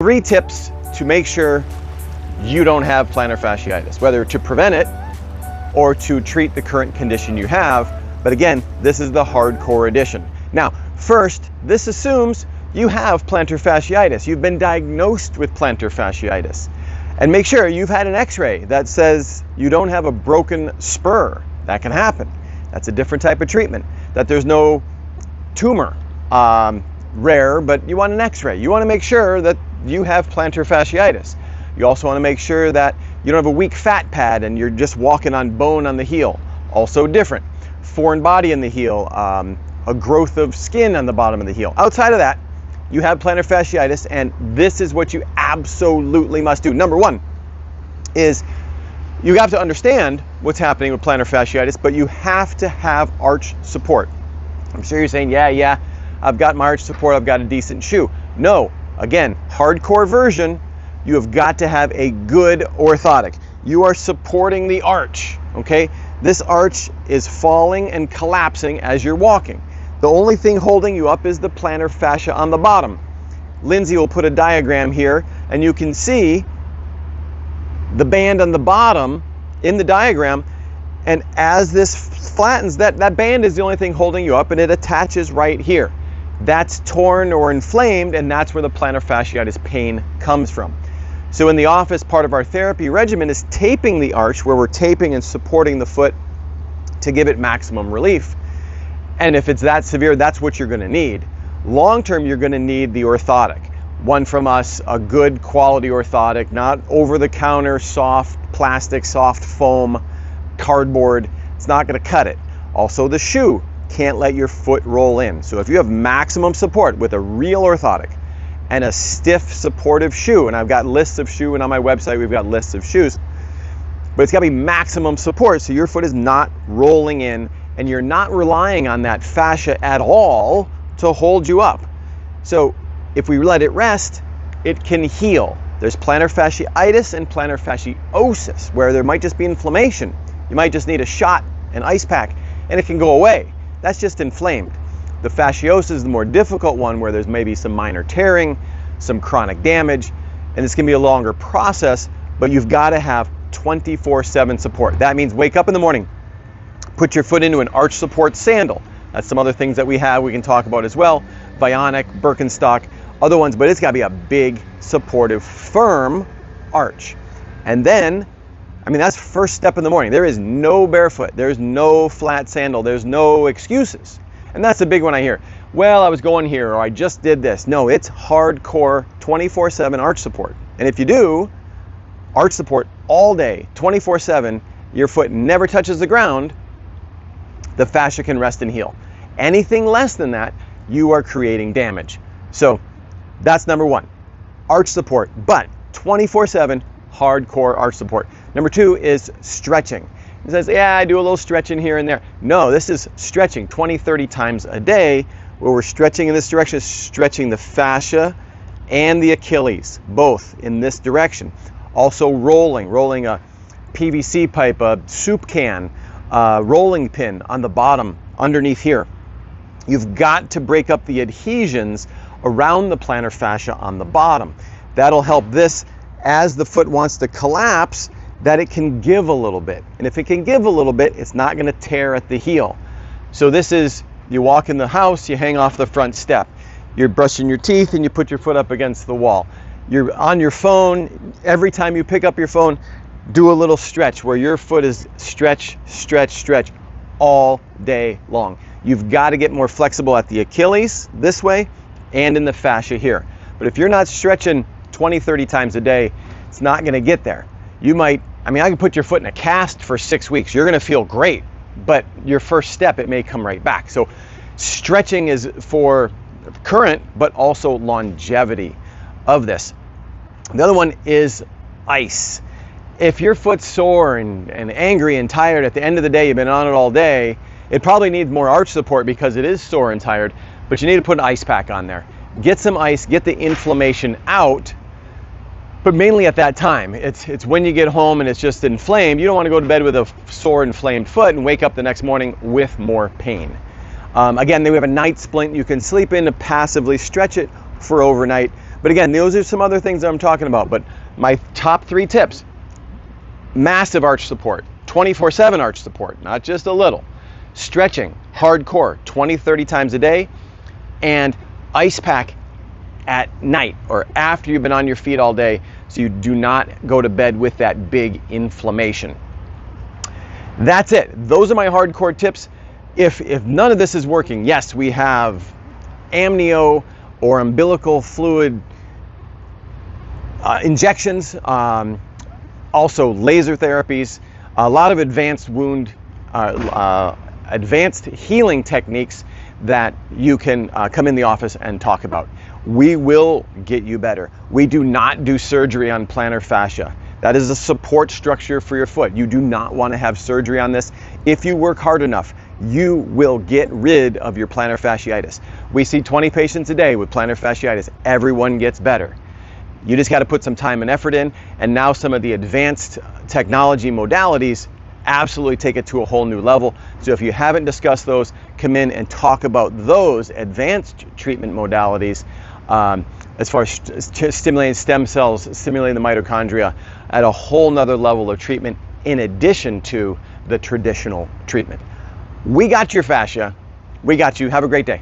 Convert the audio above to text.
3 tips to make sure you don't have plantar fasciitis, whether to prevent it or to treat the current condition you have. But again, this is the hardcore edition. Now, first, this assumes you have plantar fasciitis. You've been diagnosed with plantar fasciitis. And make sure you've had an x-ray that says you don't have a broken spur. That can happen. That's a different type of treatment. That there's no tumor. Rare, but you want an x-ray. You want to make sure that you have plantar fasciitis. You also want to make sure that you don't have a weak fat pad and you're just walking on bone on the heel. Also different. Foreign body in the heel, a growth of skin on the bottom of the heel. Outside of that, you have plantar fasciitis, and this is what you absolutely must do. Number 1 is you have to understand what's happening with plantar fasciitis, but you have to have arch support. I'm sure you're saying, yeah, I've got my arch support, I've got a decent shoe. No, again, hardcore version, you have got to have a good orthotic. You are supporting the arch, okay? This arch is falling and collapsing as you're walking. The only thing holding you up is the plantar fascia on the bottom. Lindsay will put a diagram here, and you can see the band on the bottom in the diagram, and as this flattens, that band is the only thing holding you up, and it attaches right here. That's torn or inflamed, and that's where the plantar fasciitis pain comes from. So in the office, part of our therapy regimen is taping the arch, where we're taping and supporting the foot to give it maximum relief. And if it's that severe, that's what you're going to need. Long term, you're going to need the orthotic. One from us, a good quality orthotic, not over-the-counter soft plastic, soft foam, cardboard. It's not going to cut it. Also, the shoe can't let your foot roll in. So if you have maximum support with a real orthotic and a stiff supportive shoe, and I've got lists of shoes, and on my website we've got lists of shoes, but it's got to be maximum support so your foot is not rolling in and you're not relying on that fascia at all to hold you up. So if we let it rest, it can heal. There's plantar fasciitis and plantar fasciosis, where there might just be inflammation. You might just need a shot, an ice pack, and it can go away. That's just inflamed. The fasciosis is the more difficult one, where there's maybe some minor tearing, some chronic damage, and this can be a longer process, but you've got to have 24/7 support. That means wake up in the morning, put your foot into an arch support sandal. That's some other things that we have we can talk about as well. Bionic, Birkenstock, other ones, but it's got to be a big, supportive, firm arch. And then, that's first step in the morning. There is no barefoot. There's no flat sandal. There's no excuses. And that's the big one I hear. Well, I was going here, or I just did this. No, it's hardcore 24/7 arch support. And if you do arch support all day, 24/7, your foot never touches the ground, the fascia can rest and heal. Anything less than that, you are creating damage. So that's number 1, arch support, but 24/7 hardcore arch support. Number 2 is stretching. It says, I do a little stretching here and there. No, this is stretching 20, 30 times a day, where we're stretching in this direction, stretching the fascia and the Achilles, both in this direction. Also rolling a PVC pipe, a soup can, rolling pin on the bottom underneath here. You've got to break up the adhesions around the plantar fascia on the bottom. That'll help this, as the foot wants to collapse, that it can give a little bit. And if it can give a little bit, it's not going to tear at the heel. So this is, you walk in the house, you hang off the front step. You're brushing your teeth and you put your foot up against the wall. You're on your phone. Every time you pick up your phone, do a little stretch where your foot is stretch, stretch, stretch all day long. You've got to get more flexible at the Achilles this way and in the fascia here. But if you're not stretching 20, 30 times a day, it's not going to get there. You might, I can put your foot in a cast for 6 weeks. You're going to feel great, but your first step, it may come right back. So stretching is for current, but also longevity of this. The other one is ice. If your foot's sore and angry and tired at the end of the day, you've been on it all day, it probably needs more arch support because it is sore and tired, but you need to put an ice pack on there. Get some ice, get the inflammation out, but mainly at that time. It's when you get home and it's just inflamed. You don't want to go to bed with a sore, inflamed foot and wake up the next morning with more pain. Again, then we have a night splint you can sleep in to passively stretch it for overnight. But But again, those are some other things that I'm talking about. But my top 3 tips: massive arch support, 24/7 arch support, not just a little. Stretching, hardcore, 20-30 times a day, and ice pack at night or after you've been on your feet all day, so you do not go to bed with that big inflammation. That's it. Those are my hardcore tips. If none of this is working, yes, we have amnio or umbilical fluid injections, also laser therapies, a lot of advanced advanced healing techniques that you can come in the office and talk about. We will get you better. We do not do surgery on plantar fascia. That is a support structure for your foot. You do not want to have surgery on this. If you work hard enough, you will get rid of your plantar fasciitis. We see 20 patients a day with plantar fasciitis. Everyone gets better. You just got to put some time and effort in, and now some of the advanced technology modalities absolutely take it to a whole new level. So if you haven't discussed those, come in and talk about those advanced treatment modalities as far as stimulating stem cells, stimulating the mitochondria at a whole nother level of treatment in addition to the traditional treatment. We got your fascia. We got you. Have a great day.